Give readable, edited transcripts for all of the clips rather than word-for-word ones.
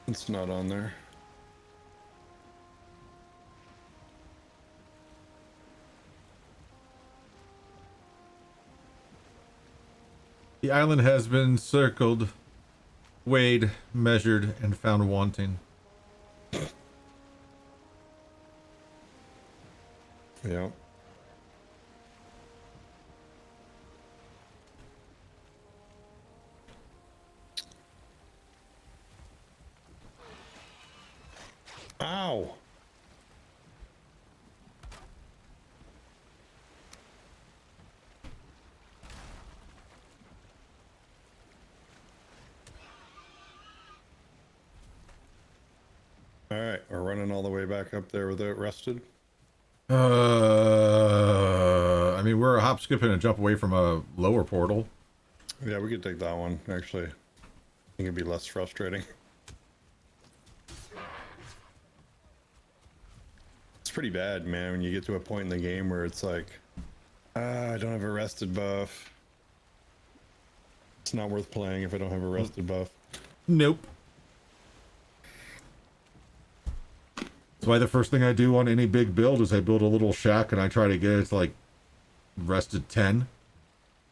It's not on there. The island has been circled, weighed, measured, and found wanting. Yeah. Ow. All right, we're running all the way back up there with it rested. I mean, we're a hop, skip, and a jump away from a lower portal. Yeah, we could take that one, actually. I think it'd be less frustrating. It's pretty bad, man, when you get to a point in the game where it's like, I don't have a rested buff. It's not worth playing if I don't have a rested buff. Nope. That's why the first thing I do on any big build is I build a little shack and I try to get it to like rested 10.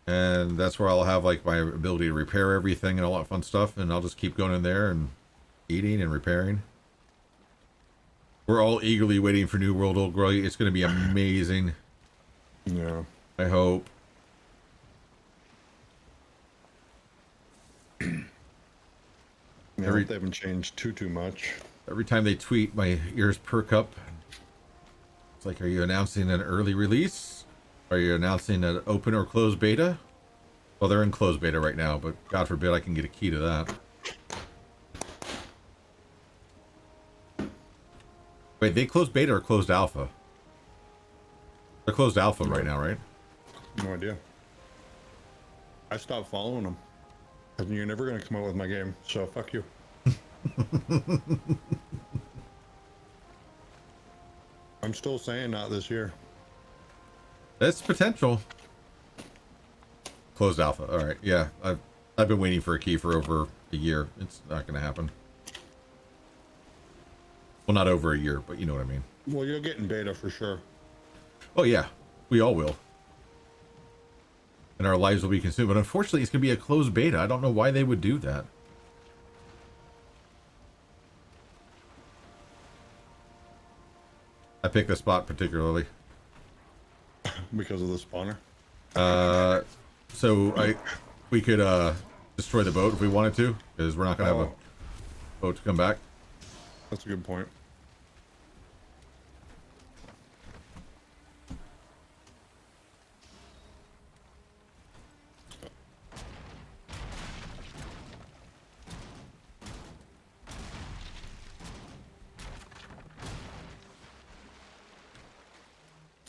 And that's where I'll have like my ability to repair everything and all that fun stuff. And I'll just keep going in there and eating and repairing. We're all eagerly waiting for New World Old Glory. It's going to be amazing. Yeah. I hope. Yeah, they haven't changed too much. Every time they tweet, my ears perk up. It's like, are you announcing an early release? Are you announcing an open or closed beta? Well, they're in closed beta right now, but God forbid I can get a key to that. Wait, they closed beta or closed alpha? They're closed alpha right now, right? No idea. I stopped following them. And you're never going to come out with my game, so fuck you. I'm still saying not this year. That's potential. Closed alpha. All right. Yeah, I've been waiting for a key for over a year. It's not going to happen. Well, not over a year, but you know what I mean. Well, you'll get in beta for sure. Oh yeah, we all will. And our lives will be consumed. But unfortunately, it's going to be a closed beta. I don't know why they would do that. I picked this spot particularly. Because of the spawner? So we could destroy the boat if we wanted to, because we're not going to have a boat to come back. That's a good point.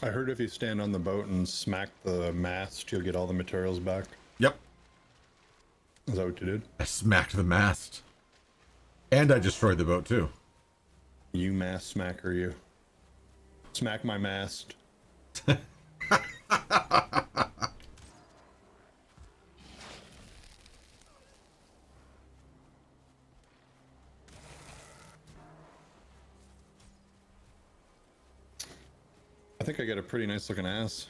I heard if you stand on the boat and smack the mast, you'll get all the materials back. Yep. Is that what you did? I smacked the mast. And I destroyed the boat too. You mast smacker, you. Smack my mast. I think I got a pretty nice looking ass.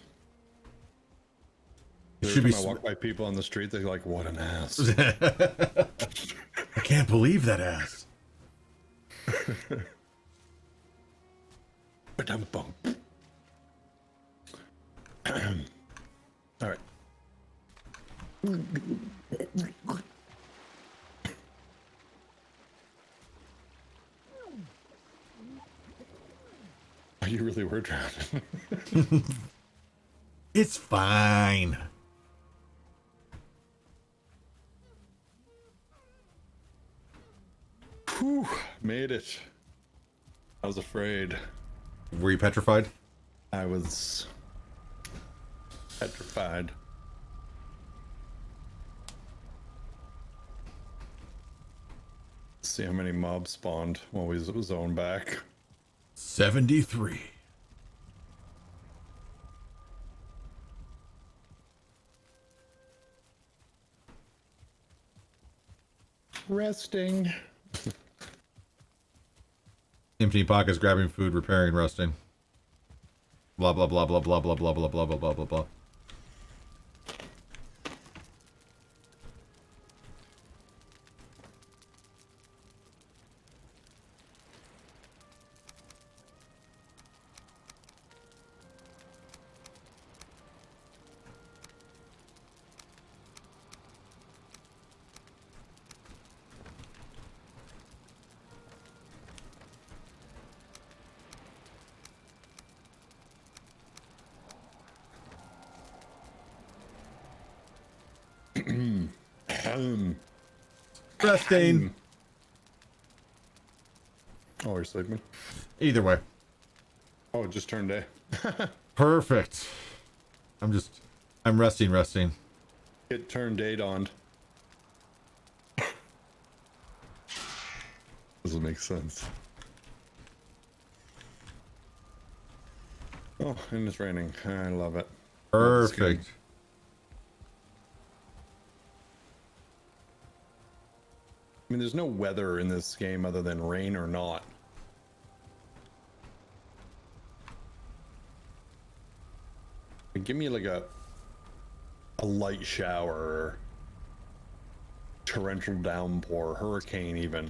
Every time I walk by people on the street, they're like, what an ass. I can't believe that ass. Ba-dum-bum. All right. You really were drowning. It's fine. Whew, made it. I was afraid. Were you petrified? I was petrified. Let's see how many mobs spawned while we zoned back. 73. Resting. Empty pockets, grabbing food, repairing, resting. Blah blah blah blah blah blah blah blah blah blah blah blah blah. Resting. Oh, you're sleeping? Either way. Oh, it just turned day. Perfect. I'm resting. It turned day dawned. Doesn't make sense. Oh, and it's raining. I love it. Perfect. I mean, there's no weather in this game other than rain or not. Give me like a light shower, torrential downpour, hurricane even.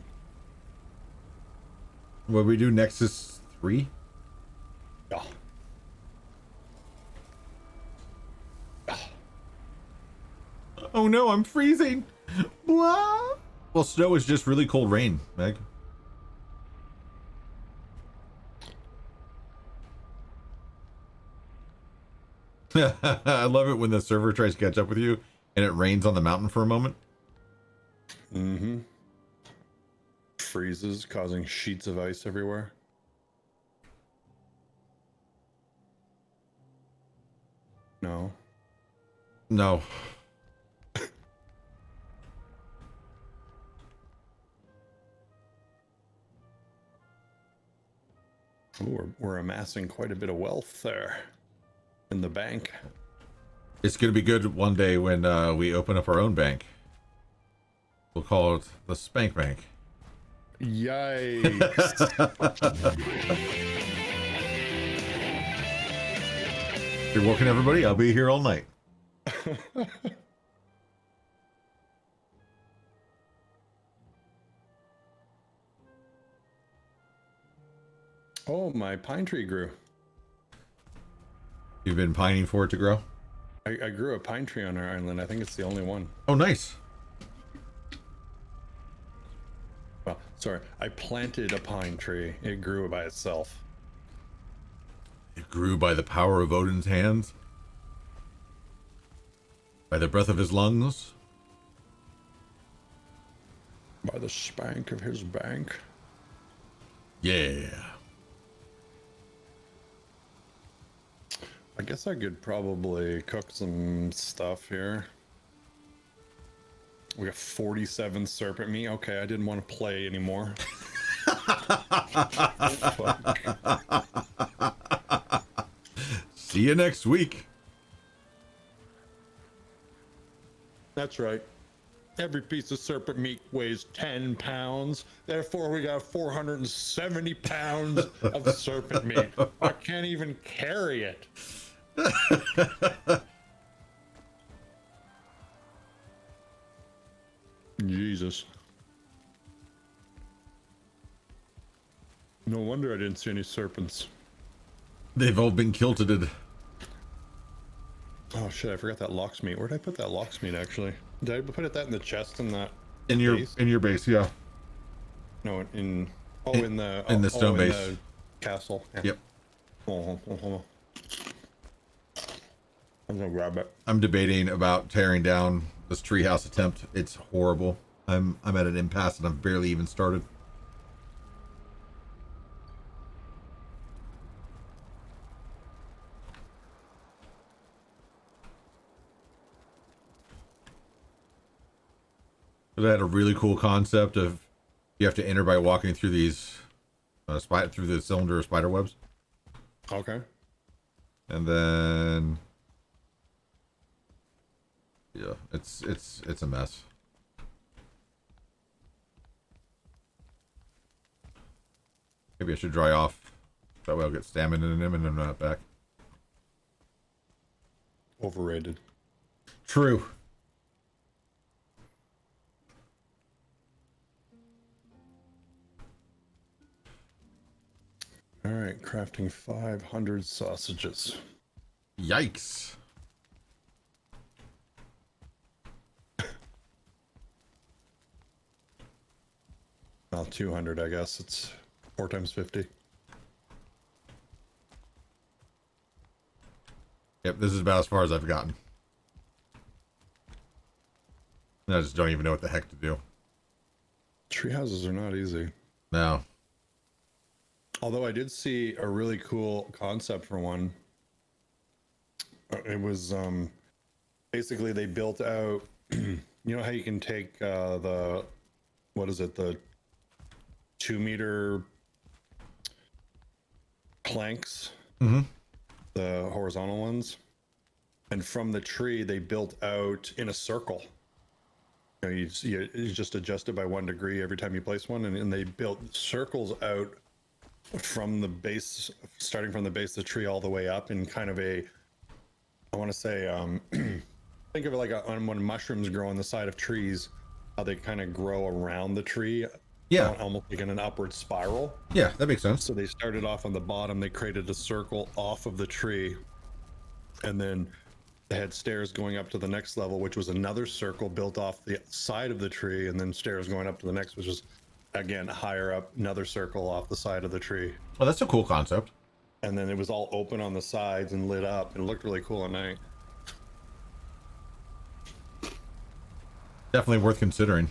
What we do Nexus 3? Yeah. Oh no, I'm freezing. Blah. Well, snow is just really cold rain, Meg. I love it when the server tries to catch up with you and it rains on the mountain for a moment. Mm-hmm. Freezes, causing sheets of ice everywhere. No. No. Ooh, we're amassing quite a bit of wealth there in the bank. It's going to be good one day when we open up our own bank. We'll call it the Spank Bank. Yikes. You're working, everybody. I'll be here all night. Oh, my pine tree grew. You've been pining for it to grow? I grew a pine tree on our island. I think it's the only one. Oh, nice. Well, sorry. I planted a pine tree. It grew by itself. It grew by the power of Odin's hands. By the breath of his lungs. By the spank of his bank. Yeah. I guess I could probably cook some stuff here. We got 47 serpent meat. Okay, I didn't want to play anymore. See you next week. That's right. Every piece of serpent meat weighs 10 pounds. Therefore, we got 470 pounds of serpent meat. I can't even carry it. Jesus. No wonder I didn't see any serpents. They've all been kilted. Oh shit, I forgot that locksmith. Where did I put that locksmith actually? Did I put that in the chest in that In your base? in your base, yeah. No, in the stone base. the castle. Yeah. Yep. Hold on. I'm gonna grab it. I'm debating about tearing down this treehouse attempt. It's horrible. I'm at an impasse and I've barely even started. But I had a really cool concept of you have to enter by walking through these through the cylinder of spider webs, Okay. and then yeah, it's a mess. Maybe I should dry off. That way I'll get stamina in him and I'm not back. Overrated. True. All right, crafting 500 sausages. Yikes. Well, 200, I guess. It's 4 times 50. Yep, this is about as far as I've gotten. I just don't even know what the heck to do. Tree houses are not easy. No. Although I did see a really cool concept for one. It was basically they built out, you know how you can take the 2-meter planks, the horizontal ones, and from the tree they built out in a circle. You just adjust it by 1 degree every time you place one, and they built circles out from the base, starting from the base of the tree all the way up in kind of a, I want to say, think of it like when mushrooms grow on the side of trees, how they kind of grow around the tree. Yeah. Almost like in an upward spiral. Yeah, that makes sense. So they started off on the bottom, they created a circle off of the tree, and then they had stairs going up to the next level, which was another circle built off the side of the tree, and then stairs going up to the next, which was again higher up, another circle off the side of the tree. Oh, that's a cool concept. And then it was all open on the sides and lit up, and it looked really cool at night. Definitely worth considering.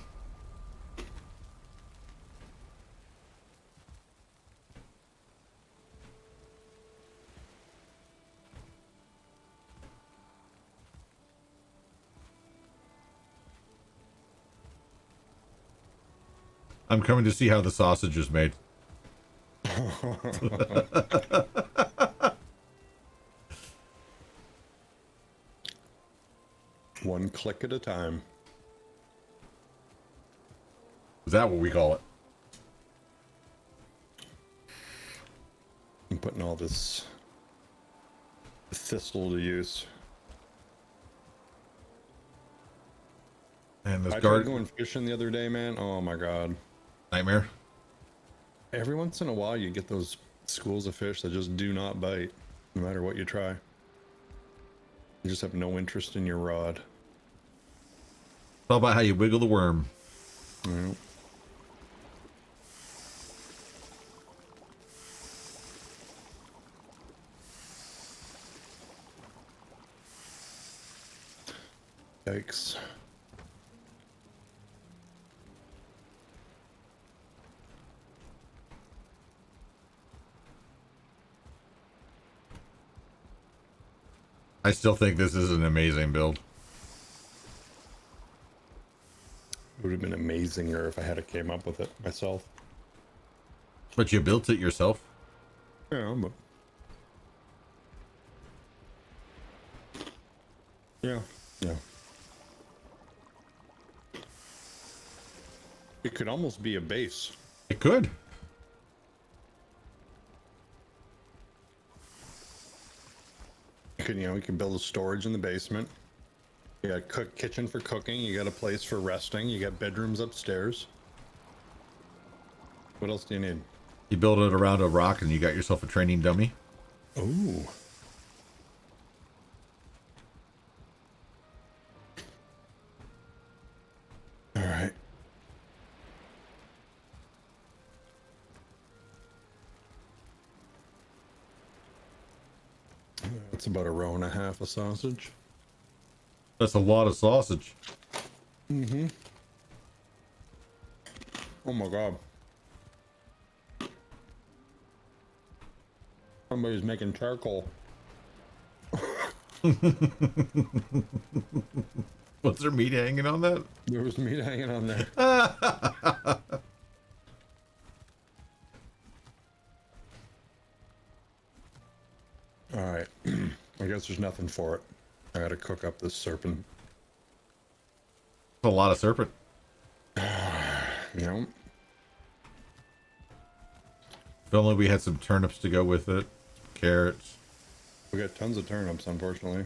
I'm coming to see how the sausage is made. One click at a time. Is that what we call it? I'm putting all this thistle to use. And this I tried guard going fishing the other day, man. Oh my god. nightmare. Every once in a while you get those schools of fish that just do not bite, no matter what you try. You just have no interest in your rod. It's all about how you wiggle the worm. Yeah. Yikes. I still think this is an amazing build. It would have been amazinger if I had came up with it myself. But you built it yourself? Yeah, but yeah. It could almost be a base. It could. You can build a storage in the basement. You got kitchen for cooking. You got a place for resting. You got bedrooms upstairs. What else do you need? You build it around a rock and you got yourself a training dummy. Ooh. All right. That's about a row and a half of sausage. That's a lot of sausage. Mm-hmm. Oh my god. Somebody's making charcoal. Was there meat hanging on that? There was meat hanging on there. All right. I guess there's nothing for it. I gotta cook up this serpent. A lot of serpent. You know? If only we had some turnips to go with it. Carrots. We got tons of turnips, unfortunately.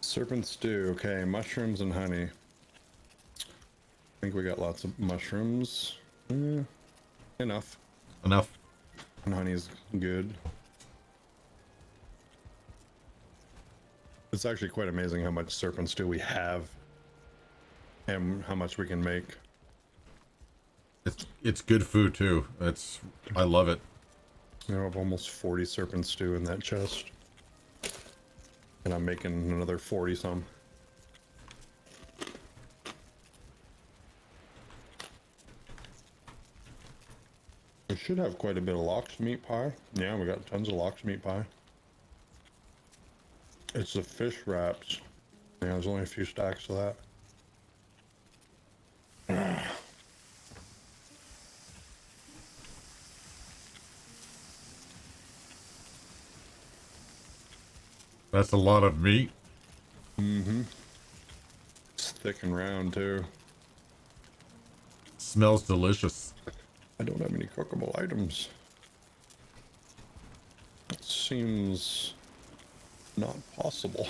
Serpent stew. Okay, mushrooms and honey. I think we got lots of mushrooms. Enough. Enough. And honey's good. It's actually quite amazing how much serpent stew we have and how much we can make. It's good food too. I love it. You know, I have almost 40 serpent stew in that chest. And I'm making another 40 some. We should have quite a bit of lox meat pie. Yeah, we got tons of lox meat pie. It's the fish wraps. Yeah, there's only a few stacks of that. That's a lot of meat. Mm-hmm. It's thick and round too. Smells delicious. I don't have any cookable items. It seems not possible.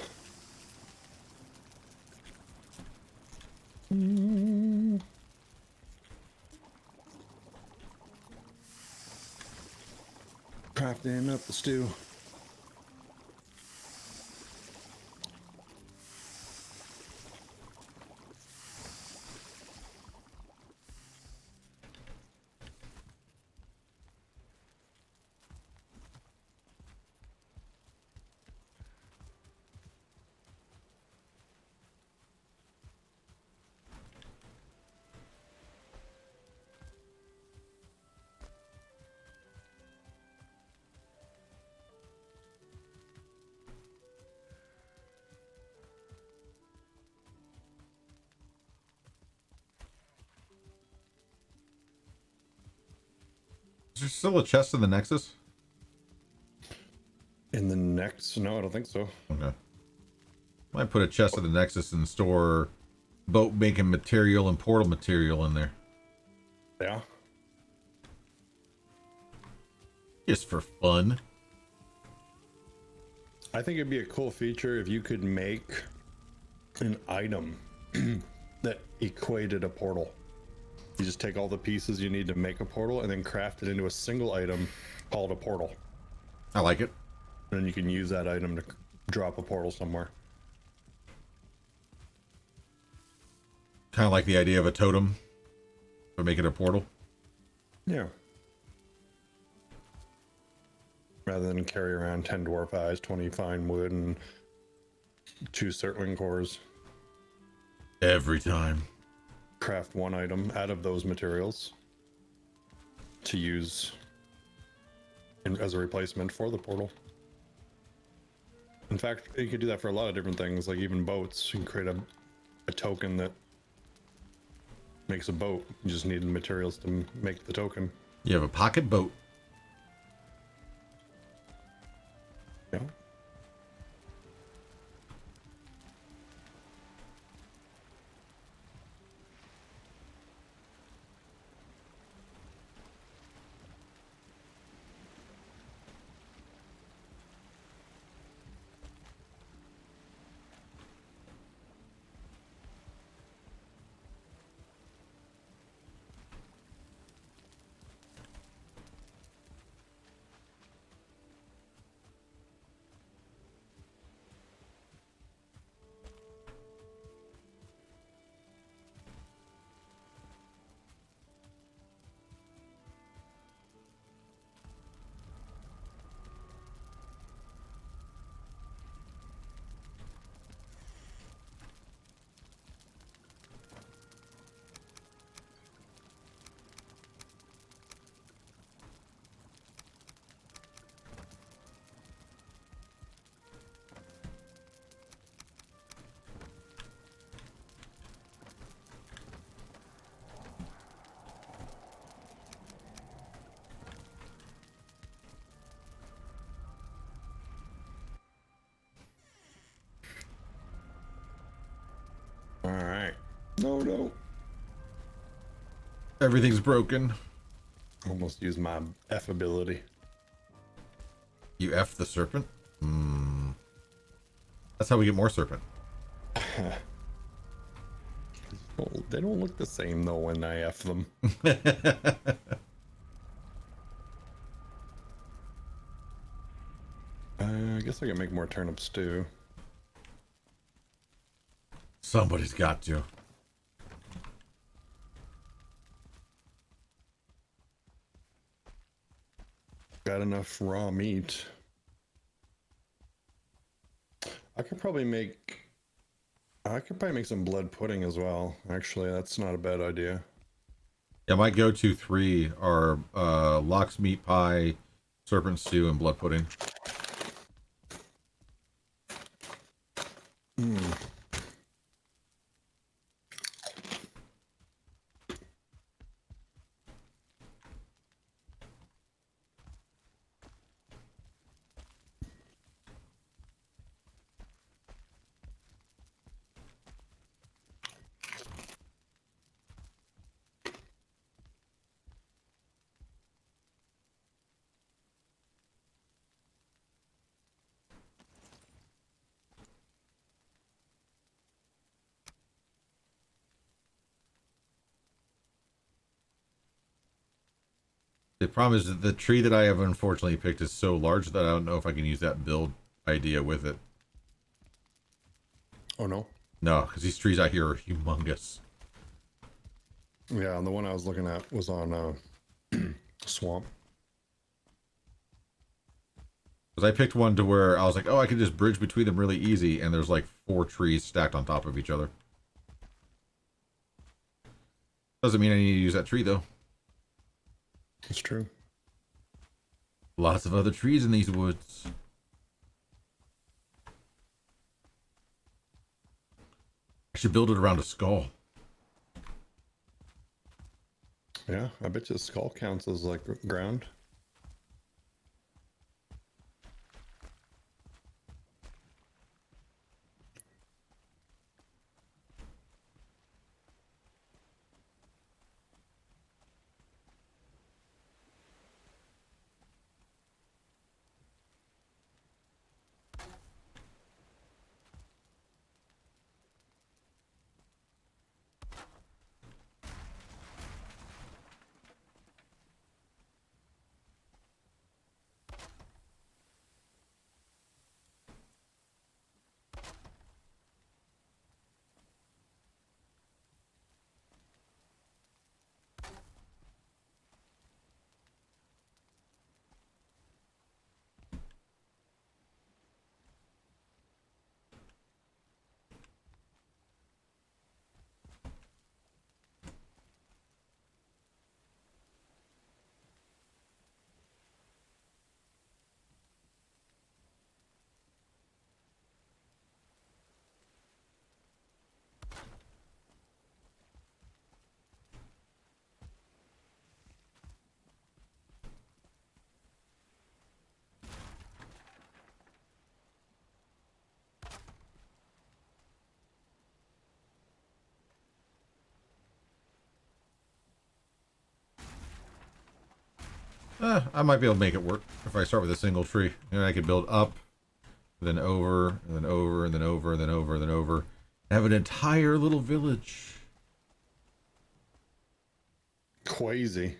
Crafting up the stew. Is there still a chest in the Nexus? In the next, no, I don't think so. Okay. Might put a chest in the Nexus and store boat making material and portal material in there. Yeah. Just for fun. I think it'd be a cool feature if you could make an item that equated a portal. You just take all the pieces you need to make a portal and then craft it into a single item called a portal. I like it. And then you can use that item to drop a portal somewhere. Kind of like the idea of a totem, but make it a portal. Yeah. Rather than carry around 10 dwarf eyes, 20 fine wood, and 2 circling cores. Every time. Craft one item out of those materials to use as a replacement for the portal. In fact, you could do that for a lot of different things, like even boats. You can create a token that makes a boat. You just need the materials to make the token. You have a pocket boat. Yeah. All right. No. Everything's broken. Almost used my F ability. You F the serpent? That's how we get more serpent. Well, they don't look the same though when I F them. I guess I can make more turnip stew. Somebody's got to. Got enough raw meat. I could probably make some blood pudding as well. Actually, that's not a bad idea. Yeah, my go-to three are lox meat pie, serpent stew, and blood pudding. The problem is that the tree that I have unfortunately picked is so large that I don't know if I can use that build idea with it. Oh no. No, because these trees out here are humongous. Yeah, and the one I was looking at was on swamp. Because I picked one to where I was like, oh, I can just bridge between them really easy, and there's like 4 trees stacked on top of each other. Doesn't mean I need to use that tree, though. It's true. Lots of other trees in these woods. I should build it around a skull. Yeah, I bet you skull counts as like ground. I might be able to make it work if I start with a single tree. And I could build up, then over, and then over, and then over, and then over, and then over. And have an entire little village. Crazy.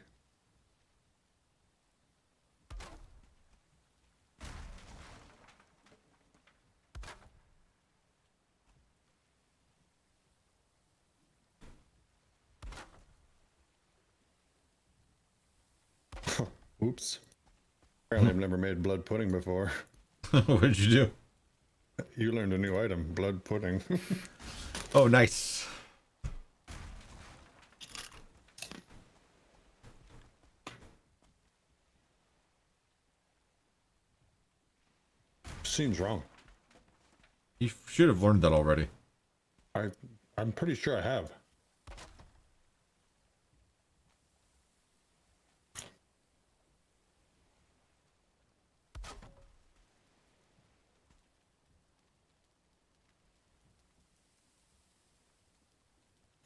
Oops. Apparently, I've never made blood pudding before. What did you do? You learned a new item, blood pudding. Oh, nice. Seems wrong. You should have learned that already. I'm pretty sure I have.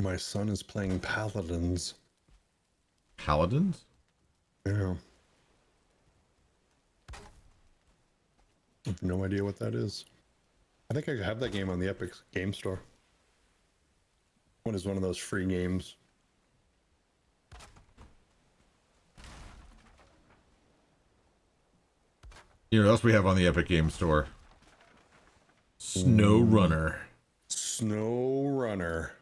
My son is playing Paladins. Paladins? Yeah. I have no idea what that is. I think I have that game on the Epic Game Store. One is one of those free games. You know what else we have on the Epic Game Store? Snow Runner. Snow Runner.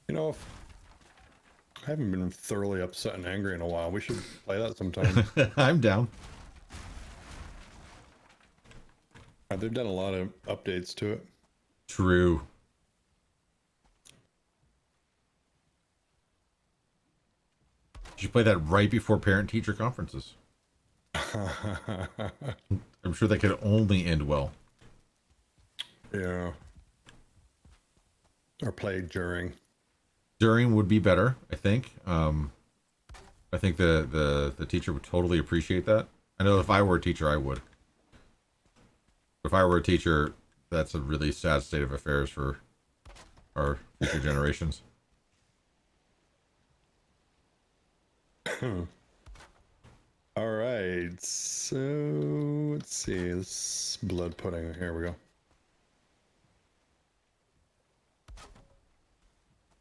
You know, I haven't been thoroughly upset and angry in a while. We should play that sometime. I'm down. They've done a lot of updates to it. True. You should play that right before parent-teacher conferences. I'm sure that could only end well. Yeah. Or play during. During would be better, I think. I think the teacher would totally appreciate that. I know if I were a teacher, I would. If I were a teacher, that's a really sad state of affairs for our future generations. All right, so let's see. This blood pudding. Here we go.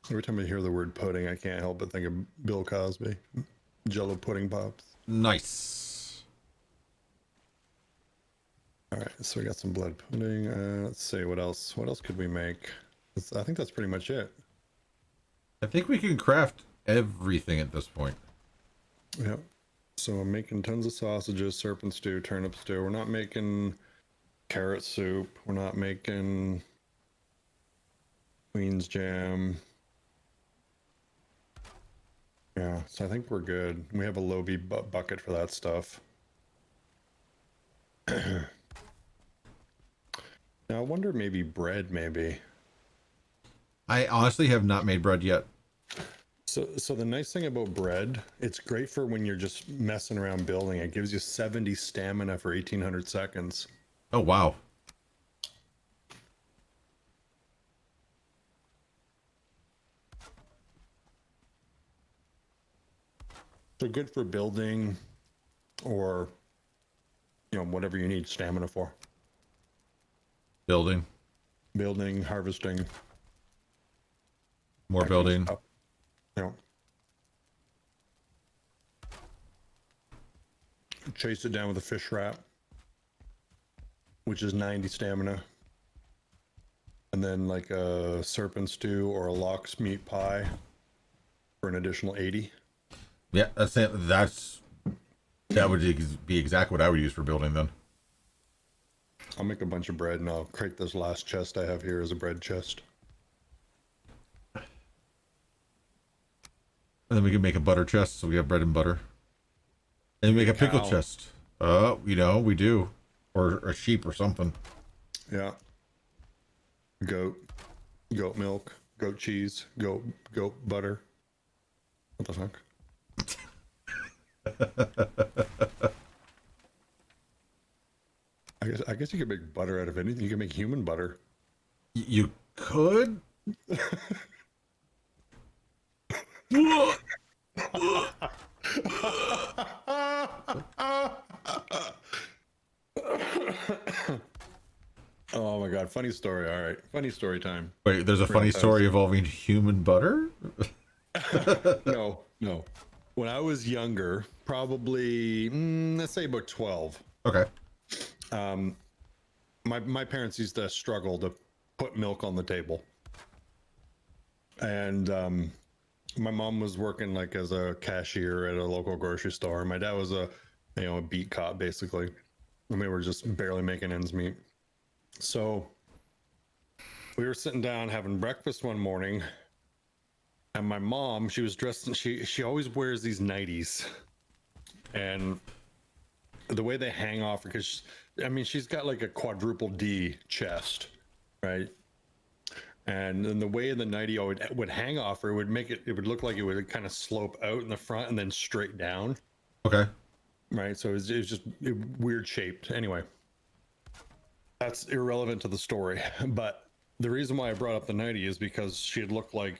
Every time I hear the word pudding, I can't help but think of Bill Cosby. Jello pudding pops. Nice. All right, so we got some blood pudding. Let's see what else. What else could we make? I think that's pretty much it. I think we can craft everything at this point. Yep. So I'm making tons of sausages, serpent stew, turnip stew. We're not making carrot soup. We're not making Queen's jam. Yeah, so I think we're good. We have a Lobe bucket for that stuff. Now I wonder maybe bread, maybe. I honestly have not made bread yet. So the nice thing about bread, it's great for when you're just messing around building. It gives you 70 stamina for 1800 seconds. Oh, wow. So good for building or, you know, whatever you need stamina for. Building. Building, harvesting. More building. You know. Chase it down with a fish wrap, which is 90 stamina. And then like a serpent stew or a lox meat pie for an additional 80. Yeah, that would be exactly what I would use for building then. I'll make a bunch of bread and I'll create this last chest I have here as a bread chest. And then we can make a butter chest, so we have bread and butter. And make a pickle Cow. chest. You know, we do. Or a sheep or something. Yeah. Goat milk, goat cheese, goat butter. What the fuck? I guess you could make butter out of anything. You can make human butter. You could? Oh my god, funny story. All right, funny story time. Wait, there's a funny story involving human butter? No. When I was younger, probably let's say about 12. Okay. My parents used to struggle to put milk on the table, and my mom was working like as a cashier at a local grocery store. My dad was a beat cop basically, and we were just barely making ends meet. So we were sitting down having breakfast one morning, and my mom, she was dressed in, she always wears these nighties, and the way they hang off, because she's got like a quadruple D chest, right? And then the way the nightie would hang off her, it would look like it would kind of slope out in the front and then straight down. Okay. Right. So it was just weird shaped. Anyway, that's irrelevant to the story. But the reason why I brought up the nightie is because she had looked like